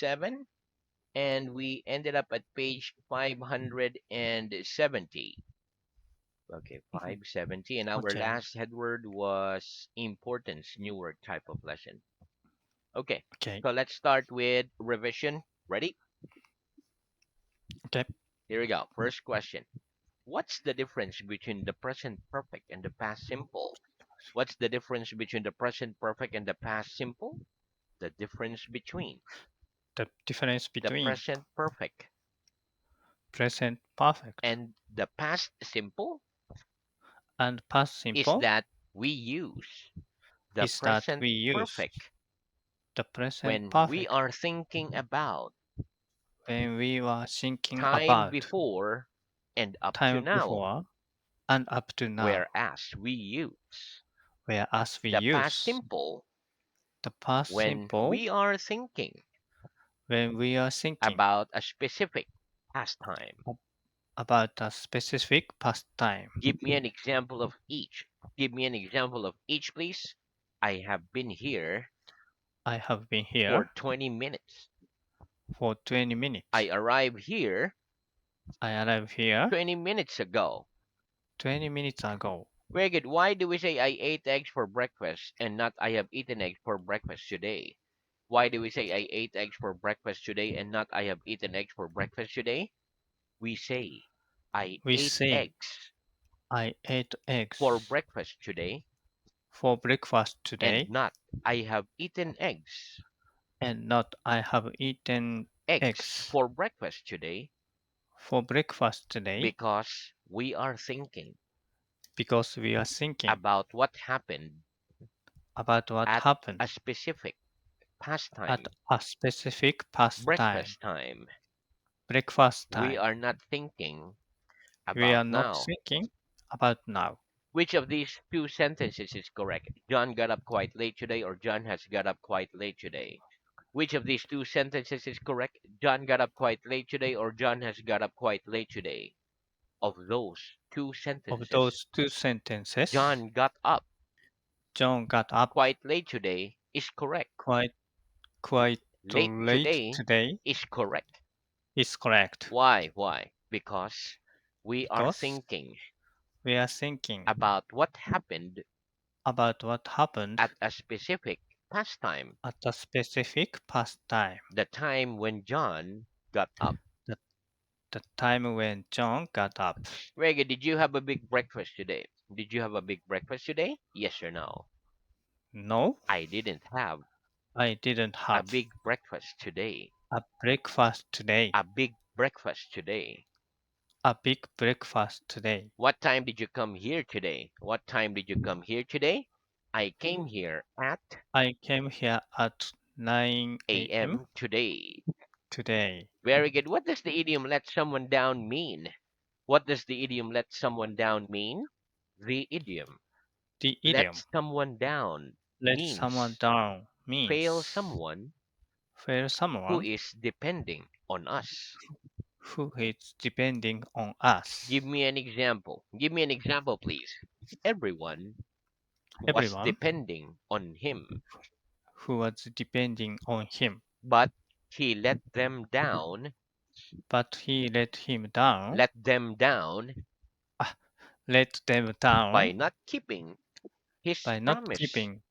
7, and we ended up at page 570. Okay, Mhm. 570, and our Okay. last headword was importance, new word type of lesson. Okay, Okay. so let's start with revision. Ready? Okay. Here we go. First question. What's the difference between the present perfect and the past simple? What's the difference between the present perfect and the past simple? The difference between The difference the between present perfect present perfect and the past simple and past is simple that we use the is that present we use perfect the present when we perfect are thinking about when we were thinking time about before and up to time now, before and up to now, whereas we use whereas we the past use simple the past when simple we are thinking when we are thinking about a specific pastime. ab- about a specific past time. Give me an example of each. Give me an example of each, please. I have been here I have been for here 20 minutes. for 20 I minutes. arrived here I arrived here 20 minutes ago. 20 minutes ago. Very good. Why do we say I ate eggs for breakfast and not I have eaten eggs for breakfast today? Why do we say I ate eggs for breakfast today and not I have eaten eggs for breakfast today? We say I We ate say eggs I ate for eggs breakfast today for breakfast and today not I have eaten and not I have eaten eggs eggs for breakfast today for breakfast today because we are thinking because we are thinking about what happened about what at happened a specific at pastime, a specific past time, breakfast time. breakfast We time. are not thinking We about are not now. thinking about now. Which of these two sentences is correct? John got up quite late today, or John has got up quite late today? Which of these two sentences is correct? John got up quite late today, or John has got up quite late today? Of those two Of sentences, those two sentences, John got up John got up quite late today is correct. quite quite Late late today today is correct. is correct Why? Why? Because we are because thinking we are thinking about what happened about what happened at a specific pastime, at a specific past time, the time when John got up. the, the time when John got up. Rega, did you have a big breakfast today? Did you have a big breakfast today? Yes or no? No, I didn't have I didn't a have big breakfast today. a breakfast today. A big breakfast today. A big breakfast today. What time did you come here today? What time did you come here today? I came here at I came here at 9 a.m. a.m. today. today. Very good. What does the idiom let someone down mean? What does the idiom let someone down mean? The idiom The let idiom someone down let someone means down fail means someone fail who someone is depending on us. who is depending on us. Give me an example. Give me an example, please. Everyone was Everyone depending on him, who was depending on him, but he but he let them down ah, let them by down not keeping his by not promise. keeping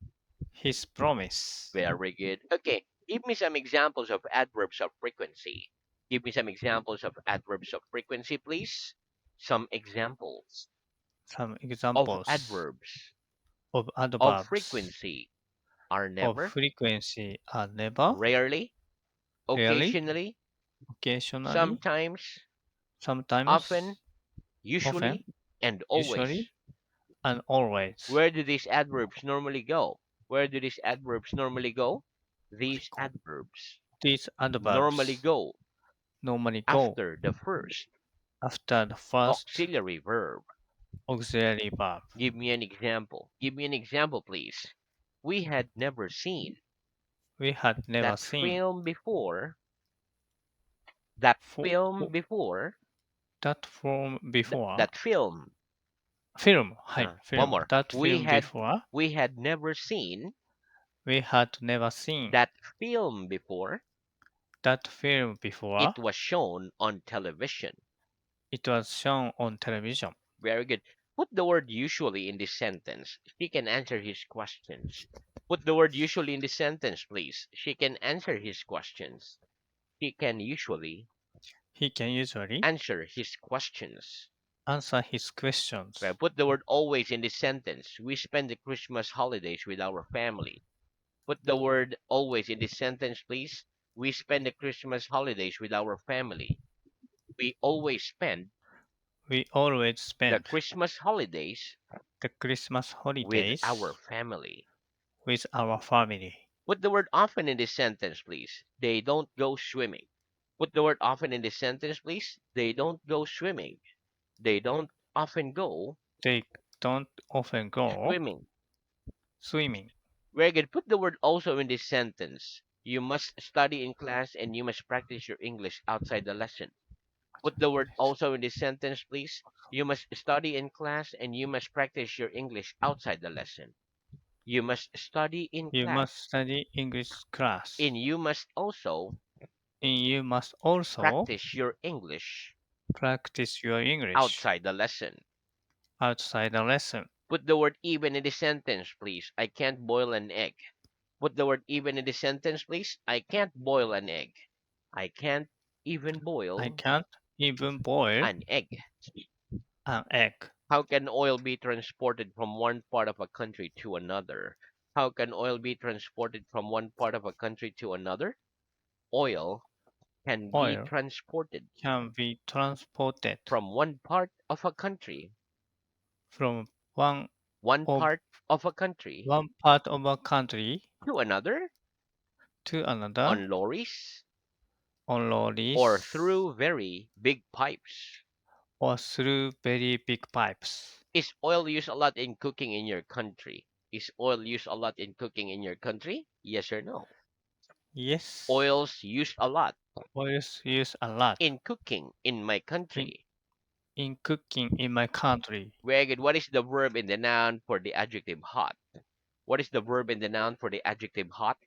his promise. Very good. Okay, give me some examples of adverbs of frequency. Give me some examples of adverbs of frequency, please. Some examples Some of examples adverbs of of adverbs frequency are of never, frequency are never, rarely, rarely, occasionally, occasionally, sometimes, often, sometimes, often, usually, and usually, always. and always. Where do these adverbs normally go? Where do these adverbs normally go? These adverbs These normally adverbs go normally go after the first after the first auxiliary verb. auxiliary verb. Give me an example. Give me an example, please. We had never seen We had never that seen film before. That for, film before. that film before. That film. Film, はい、One film. more. That We film had before. we had never seen We had never seen that film before. that film before. It was shown on television. It was shown on television. Very good. Put the word usually in this sentence. She can answer his questions. Put the word usually in this sentence, please. She can answer his questions. She can usually He can usually answer his questions. answer his questions. Right. Put the word always in this sentence. We spend the Christmas holidays with our family. Put the word always in this sentence, please. We spend the Christmas holidays with our family. We always spend We always the spend Christmas holidays the Christmas with our holidays family. with our family. Put the word often in this sentence, please. They don't go swimming. Put the word often in this sentence, please. They don't go swimming. They don't often go They don't often go swimming. swimming. Very good. Put the word also in this sentence. You must study in class and you must practice your English outside the lesson. Put the word also in this sentence, please. You must study in class and you must practice your English outside the lesson. You must study in You class must study English class. and you must also And you must also practice your English practice your English outside the lesson. outside the lesson. Put the word even in the sentence, please. I can't boil an egg. Put the word even in the sentence, please. I can't boil an egg. I can't even I boil can't even boil an egg. an egg. How can oil be transported from one part of a country to another? How can oil be transported from one part of a country to another? Oil can be Oil transported can be transported from one part of a country, from one one of part of a country one part of a country to another to another on lorries on or lorries through very big pipes. or through very big pipes. Is oil used a lot in cooking in your country? Is oil used a lot in cooking in your country? Yes or no? Yes, Oil's used a lot oils used a lot in cooking in my in, country. in cooking in my country. Very good. What is the verb in the noun for the adjective hot? What is the verb in the noun for the adjective hot?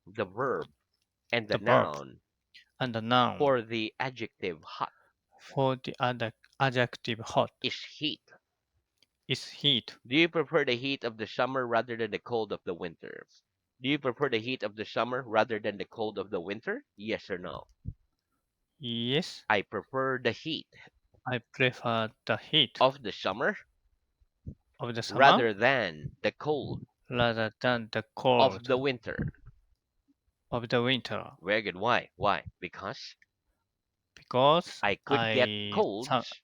The verb and the The verb noun and the noun for the adjective hot for the other adjective hot is heat. is heat. Do you prefer the heat of the summer rather than the cold of the winter? Do you prefer the heat of the summer rather than the cold of the winter? Yes or no? Yes, I prefer the heat I prefer the heat of the summer of the summer rather than the cold rather than the of cold the winter. of the winter Very good. Why? Why? Because because I could get colds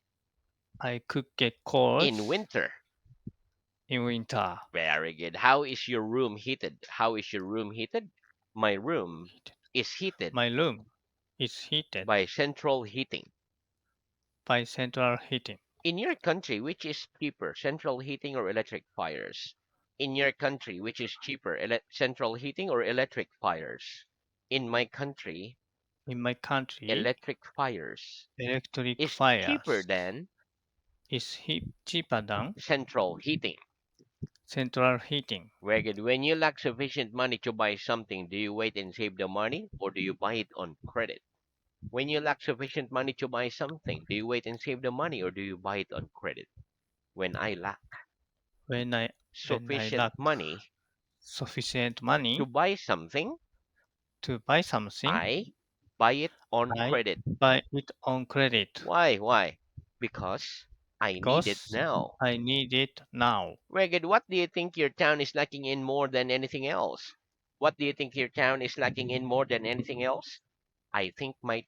I could get in colds winter. in winter. Very good. How is your room heated? How is your room heated? My room Heated. is heated My room is heated by central heating. by central heating. In your country, which is cheaper, central heating or electric fires? In your country, which is cheaper, central heating or electric fires? In my country, In my country, electric fires electric is cheaper fires than is cheaper than central heating. central heating. Very good. When you lack sufficient money to buy something, do you wait and save the money or do you buy it on credit? When you lack sufficient money to buy something, do you wait and save the money or do you buy it on credit? When I lack When I sufficient lack money sufficient to money buy something, to buy something, I buy it on I credit. buy it on credit Why? Why? Because I need it because now. I need it now. Very good. What do you think your town is lacking in more than anything else? What do you think your town is lacking in more than anything else? I think my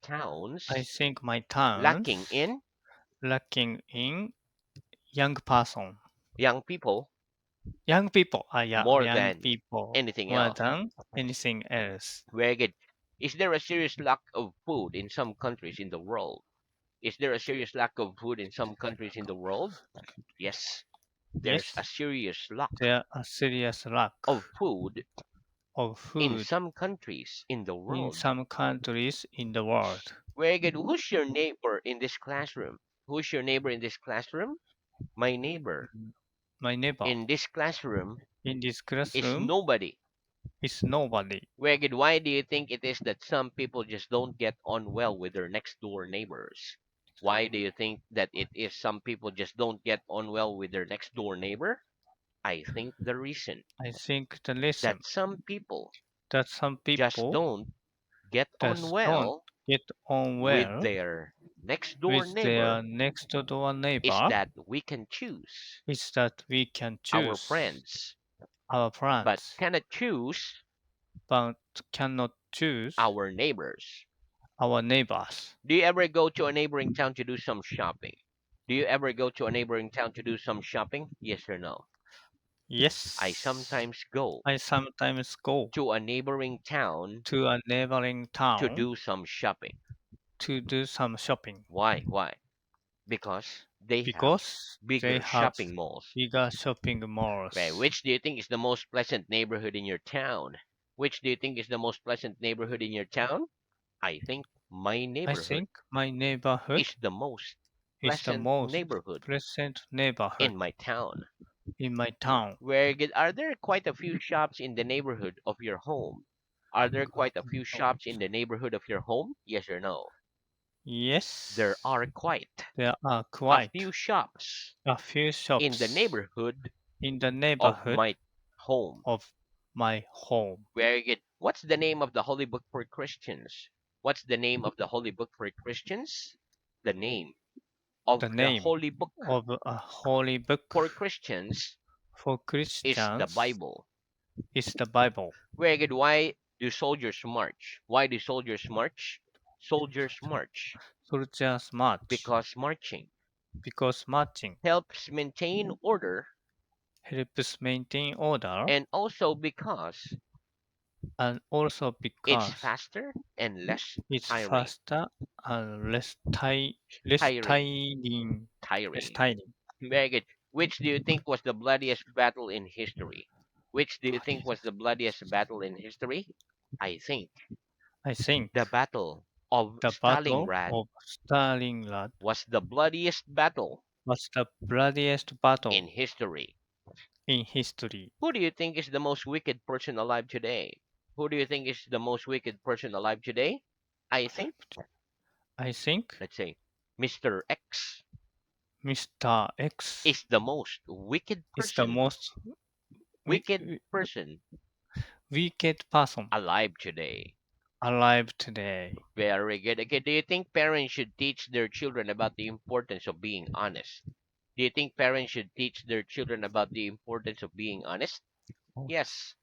I town's think my lacking town's in lacking in young person. young people Young people, yeah, more young than people anything more else. than anything else. Very good. Is there a serious lack of food in some countries in the world? Is there a serious lack of food in some countries in the world? Yes, there's a Yes, serious lack there are serious lack of food of in food some countries in the in world. some countries in the world. Very good. Who's your neighbor in this classroom? Who's your neighbor in this classroom? My neighbor My neighbor in this classroom in this is classroom nobody. It's nobody. Very good. Why do you think it is that some people just don't get on well with their next door neighbors? Why do you think that it is some people just don't get on well with their next door neighbor? I think the reason I think the reason that some people that some just people don't get on that don't well get on with well their next door with their neighbor next door is neighbor that we can choose is that we can our choose friends, our but friends, cannot choose but cannot choose our neighbors. our neighbors. Do you ever go to a neighboring town to do some shopping? Do you ever go to a neighboring town to do some shopping? Yes or no? I Yes, sometimes go I sometimes go to a neighboring town to a neighboring to town do some shopping. to do some shopping Why? Why? Because they have because they bigger have shopping malls. bigger shopping Right. malls. Which do you think is the most pleasant neighborhood in your town? Which do you think is the most pleasant neighborhood in your town? I think my I neighborhood think my neighborhood is the most is the pleasant most neighborhood pleasant neighborhood in my town. in my town. Where good are there quite a few shops in the neighborhood of your home? Are there quite a few shops in the neighborhood of your home? Yes or no? There Yes, are quite there are a quite few shops a few in the shops neighborhood in the of neighborhood my home. of my home. Very good. What's the name of the holy book for Christians? What's the name of the holy book for Christians? The name of The the name holy book of a holy book for Christians for is the Christians Bible. is the Bible. Very good. Why do soldiers march? Why do soldiers march? Soldiers march Soldiers march because marching because marching helps maintain order helps maintain order and also because and also it's because faster and less it's tiring. faster and less Tiring. tiring. Less Tiring. tiring. Very good. Which do you think was the bloodiest battle in history? Which do you think was the bloodiest battle in history? I think I think the Battle of the Battle Stalingrad of Stalingrad was the bloodiest battle was the bloodiest battle in history. in history. Who do you think is the most wicked person alive today? Who do you think is the most wicked person alive today? I think, I think let's say, Mr. X Mr. X is the most is the most wicked person wicked person alive today. alive today. Very good. Okay, do you think parents should teach their children about the importance of being honest? Do you think parents should teach their children about the importance of being honest? Oh, Yes,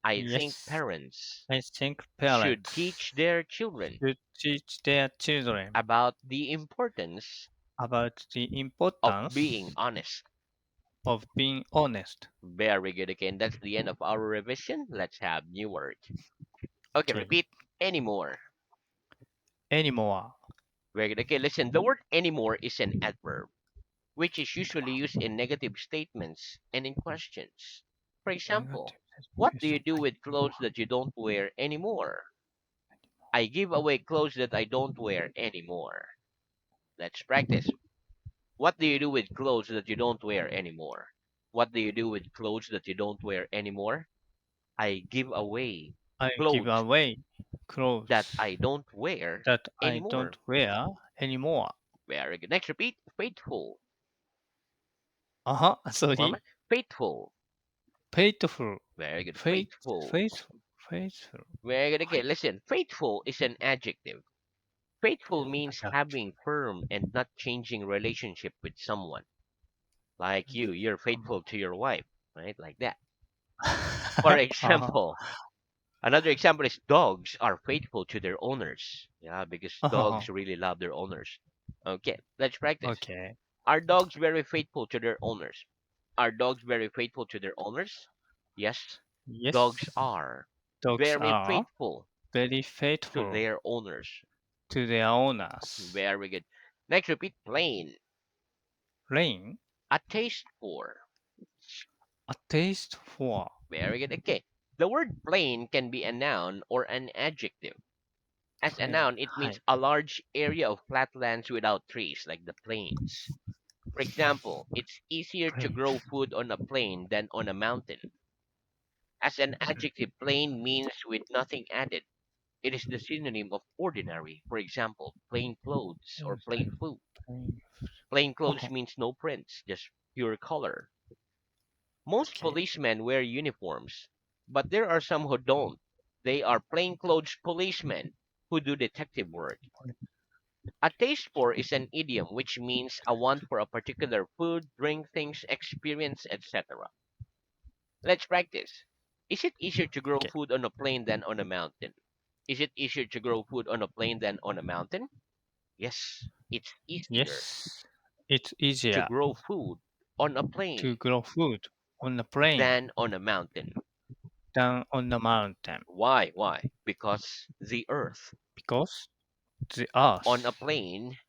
I think yes, parents I think should parents teach their children should teach their children about the importance about the of being importance honest. of being honest. Very good. Again, that's the end of our revision. Let's have new words. Okay, Okay. repeat anymore. Anymore. Very good. Okay, listen. The word anymore is an adverb, which is usually used in negative statements and in questions. For example, Negative what do you expression. do with clothes that you don't wear anymore? I give away clothes that I don't wear anymore. Let's practice. What do you do with clothes that you don't wear anymore? What do you do with clothes that you don't wear anymore? I give away I give clothes away that clothes I don't wear that I anymore. don't wear anymore. Very good. Next, repeat. Faithful. Uh-huh. One more. Sorry. Faithful. Faithful. Very good. Faith, Faithful. faithful, faithful. Very good. Okay, Hi. listen. Faithful is an adjective. Faithful means Yeah. having firm and not changing relationship with someone. Like you're faithful to your wife, right? Like that. For Uh-huh. example, another example is dogs are faithful to their owners. Yeah, because Uh-huh. dogs really love their owners. Okay, let's practice. Okay. Are dogs very faithful to their owners? Are dogs very faithful to their owners? Yes, dogs Yes, are dogs very are faithful very to faithful their owners. to their owners. Very good. Next, repeat plain. Rain, A taste for. a taste for. Very good. Okay. The word plain can be a noun or an adjective. As a Plain. noun, it means Hi. a large area of flatlands without trees, like the plains. For example, it's easier to Plain. grow food on a plain than on a mountain. As an adjective, plain means with nothing added. It is the synonym of ordinary. For example, plain clothes or plain food. Plain. Plain clothes Oh, means no prints, just pure color. Most okay. policemen wear uniforms, but there are some who don't. They are plainclothes policemen who do detective work. A taste for is an idiom which means a want for a particular food, drink, things, experience, etc. Let's practice. Is it easier to grow Okay. food on a plain than on a mountain? Is it easier to grow food on a plain than on a mountain? Yes, it's easier Yes. It's to easier grow food on a to plain grow food on the plain than on a mountain. than on the mountain Why? Why? Because the earth because the on a earth plain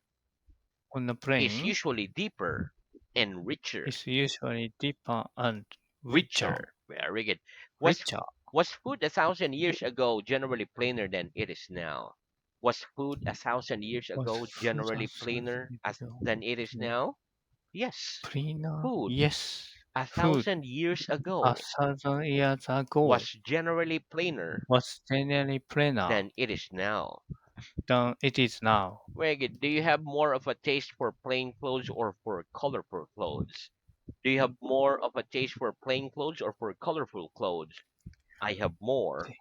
on the is plain usually deeper and richer. is usually deeper and richer. Richer. Very good. Was Richer was food 1,000 years ago generally plainer than it is now? Was food 1,000 years was ago food generally as plainer than it is yeah. now? Yes. Plainer. Food Yes. a Food thousand years a ago 1,000 years ago was generally plainer was generally plainer than it is now. than it is now. Very good. Do you have more of a taste for plain clothes or for colorful clothes? Do you have more of a taste for plain clothes or for colorful clothes? I have more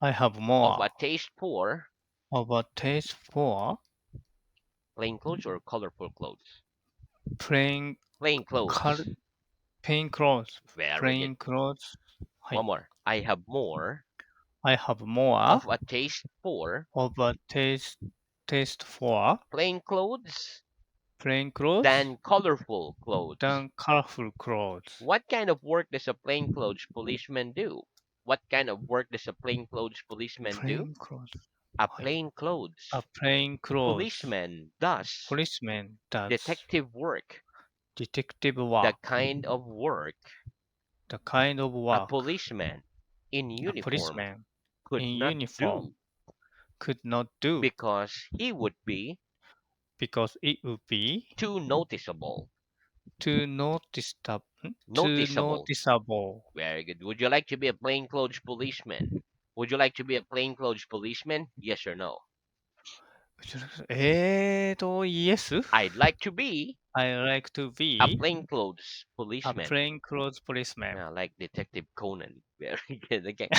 I have of more a taste for of a taste for plain clothes or colorful clothes? plain, Plain col- clothes. plain clothes. Very good. Plain clothes. は One い。more. I have more I have more of a taste for of a taste for plain clothes plain clothes than colorful clothes. than colorful clothes. What kind of work does a plainclothes policeman do? What kind of work does a plainclothes policeman do? Plain clothes. A はい。A plainclothes plain clothes policeman does policeman does detective work, detective the work. kind of work The kind of a work policeman in a uniform policeman could in not uniform do could not do because he would be because it would be too noticeable. too Noticeable. noticeable. Very good. Would you like to be a plainclothes policeman? Would you like to be a plainclothes policeman? Yes or no? Yes. I'd like to be I like to a be plainclothes a policeman. plainclothes policeman. Yeah, like Detective Conan. Very good. Okay.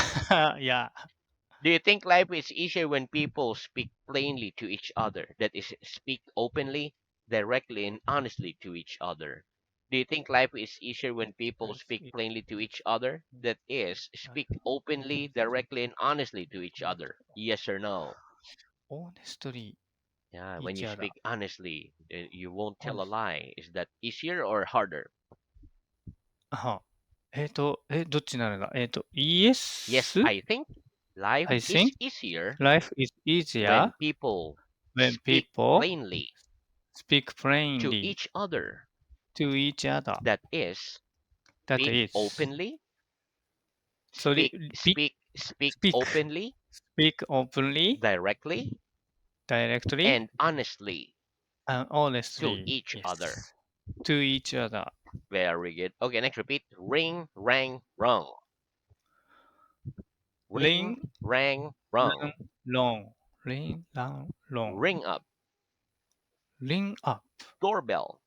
Yeah. Do you think life is easier when people speak plainly to each other? That is, speak openly, directly, and honestly to each other. Do you think life is easier when people Life speak is plainly to each other? That is, speak life openly, directly, and honestly to each other. Yes or no? honestly Yeah, when each you other. speak honestly, you won't tell a Honest. lie. Is that easier or harder? はどっちなのだYes, Yes, I think life I is think easier life is when easier people when speak people plainly speak to plainly each other. to each other. That is, That speak is, openly, sorry, speak speak, openly, speak openly, directly, directly, and honestly and to honestly. each other. Yes, to each other. Very good. Okay, next repeat. Ring, rang, rung. Ring, Ring, rang, rang, rung. long. Ring, long, long. Ring up. Ring up. Doorbell.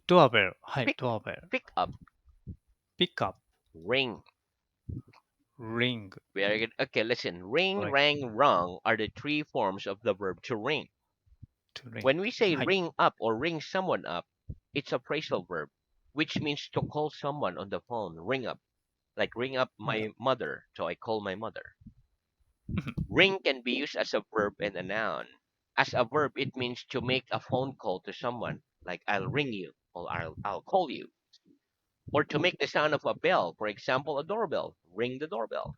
Doorbell. はい、Pick, doorbell. pick up. Pick up. Ring. Ring. Very good. Okay, listen. Ring, Like rang, rung are the three forms of the verb to ring. to ring. When we say はい。ring up or ring someone up, it's a phrasal verb, which means to call someone on the phone. Ring up. Like ring up my mother. So I call my mother. Ring can be used as a verb and a noun. As a verb, it means to make a phone call to someone. Like I'll ring you or I'll call you. Or to make the sound of a bell. For example, a doorbell. Ring the doorbell.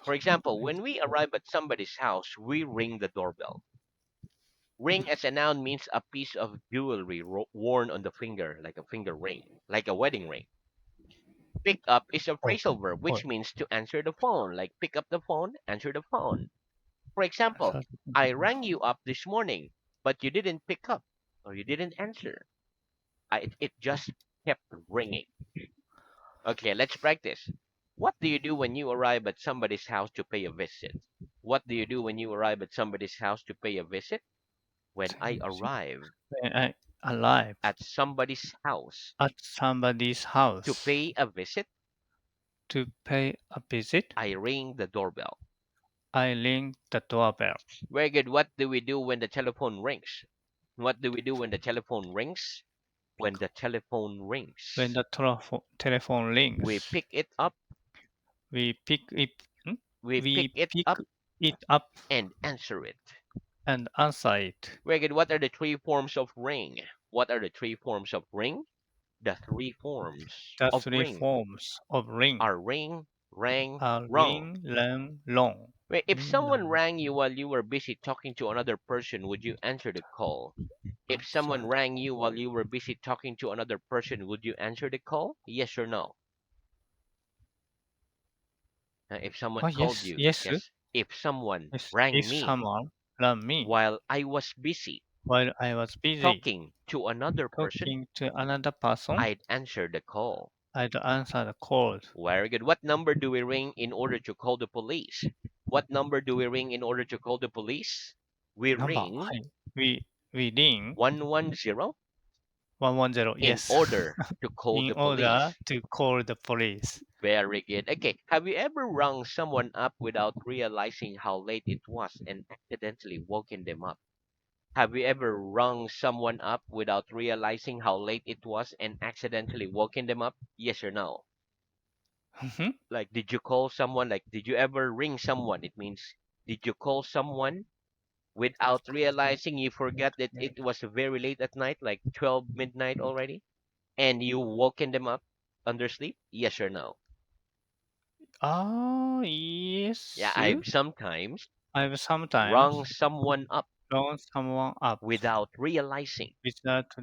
For example, when we arrive at somebody's house, we ring the doorbell. Ring as a noun means a piece of jewelry worn on the finger, like a finger ring, like a wedding ring. Pick up is a はい。phrasal verb, はい。which means to answer the phone, like pick up the phone, answer the phone. For example, さ I rang you up this morning, but you didn't pick up or you didn't answer. It just kept ringing. Okay, let's practice. What do you do when you arrive at somebody's house to pay a visit? What do you do when you arrive at somebody's house to pay a visit? When I arrive When I arrive at somebody's house at somebody's to house pay a visit, to pay a visit, I ring the doorbell. I ring the doorbell. Very good. What do we do when the telephone rings? What do we do when the telephone rings? When the telephone When rings, the telephone we rings, pick it up, we pick it, hmm? we pick we it pick up it up and answer it. and answer it. Very good. What are the three forms of ring? What are the three forms of ring? The three forms The of three ring forms of ring are ring, rang, are rung. ring, rang, long. Wait, if Ring, someone long. rang you while you were busy talking to another person, would you answer the call? If someone Answer. rang you while you were busy talking to another person, would you answer the call? Yes or no? If someone Oh called yes, you, yes, sir. yes. If someone Yes. rang If me someone rang me while I was busy while I was busy talking to another person, talking to another person, I'd answer the call. I'd answer the call. Very good. What number do we ring in order to call the police? What number do we ring in order to call the police? We Number. ring はい。We ring 110 110. in Yes. order to call In the order police. to call the police. Very good. Okay. Have you ever rung someone up without realizing how late it was and accidentally woken them up? Have you ever rung someone up without realizing how late it was and accidentally woken them up? Yes or no? Mhm. Like, did you call someone? Like, did you ever ring someone? It means, did you call someone without realizing you forgot that it was very late at night, like 12 midnight already, and you woken them up under sleep? Yes or no? Ah, Yeah, yes. I've sometimes I've rung sometimes someone up blown someone up without realizing without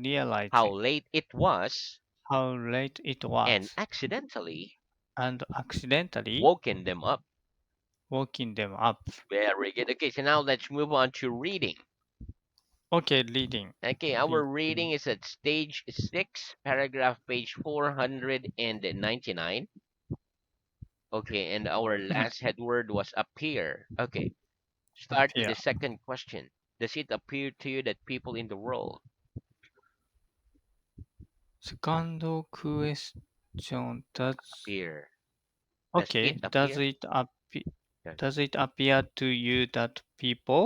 how realizing late it was how late it and was accidentally and accidentally woken them up. waking them up. Very good. Okay, so now let's move on to reading. Okay, reading. Okay, our Reading. reading is at stage 6, paragraph page 499. Okay, and our last head word was appear. Okay, start with Appear. the second question. Does it appear to you that people in the world Second question. appear? Does it Okay, appear? does it appear to you that people